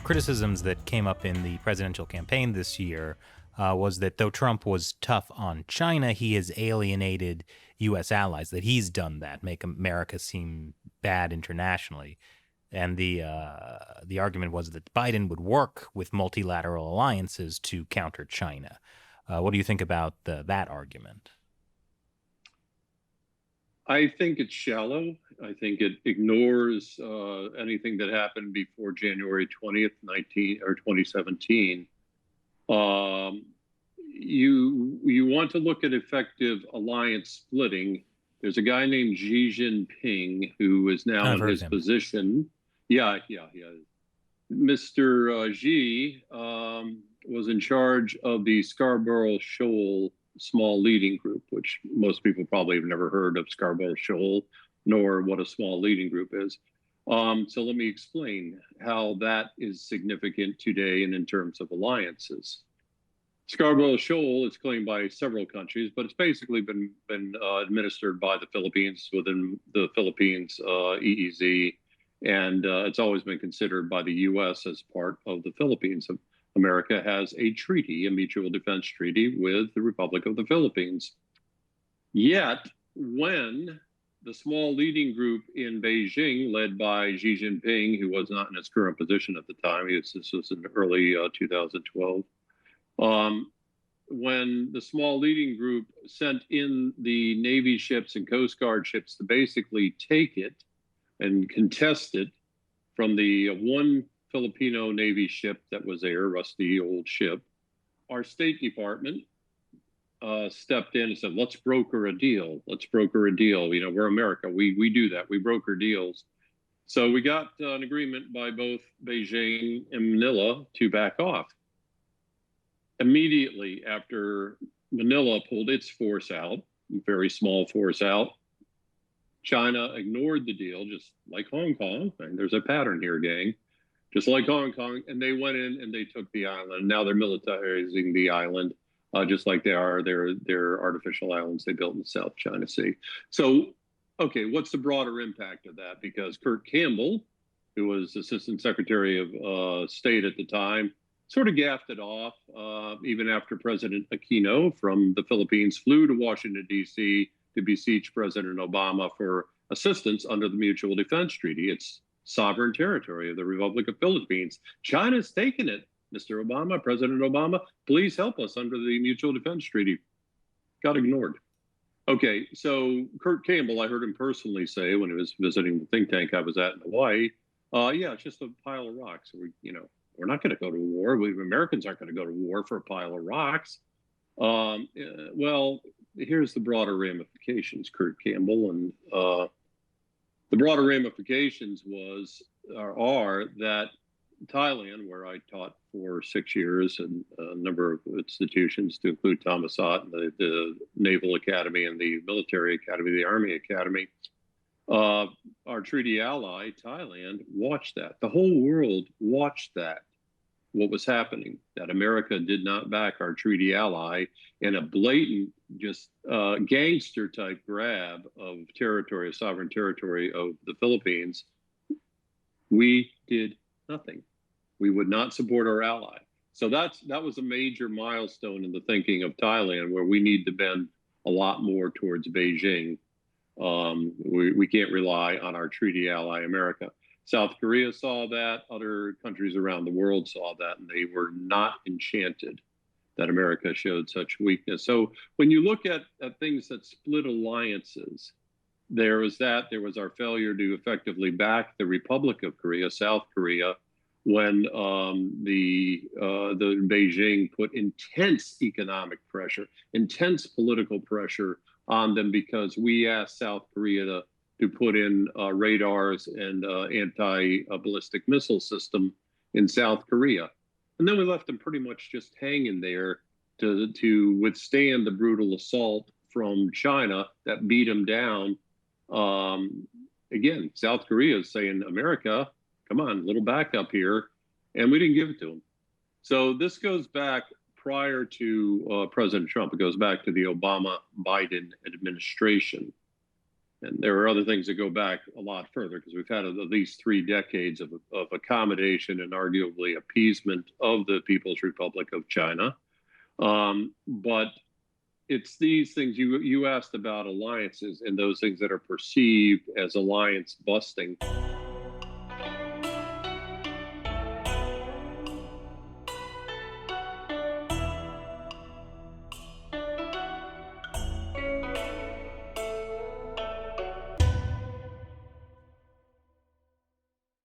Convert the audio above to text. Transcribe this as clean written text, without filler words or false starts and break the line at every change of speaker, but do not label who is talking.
criticisms that came up in the presidential campaign this year was that though Trump was tough on China, he has alienated U.S. allies, that he's done that, make America seem bad internationally. And the argument was that Biden would work with multilateral alliances to counter China. What do you think about that argument?
I think it's shallow. I think it ignores anything that happened before January 20th, 2017. You want to look at effective alliance splitting. There's a guy named Xi Jinping who is now in his position. Yeah. Mr. Xi was in charge of the Scarborough Shoal small leading group, which most people probably have never heard of Scarborough Shoal, nor what a small leading group is. So let me explain how that is significant today and in terms of alliances. Scarborough Shoal is claimed by several countries, but it's basically been administered by the Philippines within the Philippines EEZ, and it's always been considered by the U.S. as part of the Philippines. America has a treaty, a mutual defense treaty with the Republic of the Philippines. Yet, when the small leading group in Beijing, led by Xi Jinping, who was not in his current position at the time, this was in early 2012, when the small leading group sent in the Navy ships and Coast Guard ships to basically take it and contest it from the one Filipino Navy ship that was there, rusty old ship, our State Department stepped in and said, let's broker a deal. Let's broker a deal. You know, we're America. We do that. We broker deals. So we got an agreement by both Beijing and Manila to back off. Immediately after Manila pulled its force out, very small force out, China ignored the deal, just like Hong Kong. And there's a pattern here, gang. Just like Hong Kong, and they went in and they took the island. Now they're militarizing the island, just like they are their artificial islands they built in the South China Sea. So, okay, what's the broader impact of that? Because Kurt Campbell, who was Assistant Secretary of State at the time, sort of gaffed it off, even after President Aquino from the Philippines flew to Washington, D.C. to beseech President Obama for assistance under the Mutual Defense Treaty. It's sovereign territory of the Republic of Philippines. China's taken it. Mr. Obama, President Obama, please help us under the Mutual Defense Treaty. Got ignored. Okay, so Kurt Campbell, I heard him personally say when he was visiting the think tank I was at in Hawaii, yeah, it's just a pile of rocks. We're not going to go to war. Americans aren't going to go to war for a pile of rocks. Well, here's the broader ramifications, Kurt Campbell, and the broader ramifications are that Thailand, where I taught for 6 years, and a number of institutions to include Thammasat, the Naval Academy and the Military Academy, the Army Academy, our treaty ally, Thailand, watched that. The whole world watched that, what was happening, that America did not back our treaty ally in a blatant, just gangster type grab of territory, sovereign territory of the Philippines. We did nothing. We would not support our ally. So that was a major milestone in the thinking of Thailand, where we need to bend a lot more towards Beijing. We can't rely on our treaty ally, America. South Korea saw that. Other countries around the world saw that, and they were not enchanted that America showed such weakness. So when you look at things that split alliances, there was our failure to effectively back the Republic of Korea, South Korea, when the Beijing put intense economic pressure, intense political pressure on them, because we asked South Korea to put in radars and anti-ballistic missile system in South Korea. And then we left them pretty much just hanging there to withstand the brutal assault from China that beat them down. Again, South Korea is saying, America, come on, a little backup here. And we didn't give it to them. So this goes back prior to President Trump. It goes back to the Obama-Biden administration. And there are other things that go back a lot further because we've had at least 3 decades of accommodation and arguably appeasement of the People's Republic of China. But it's these things you asked about alliances and those things that are perceived as alliance busting.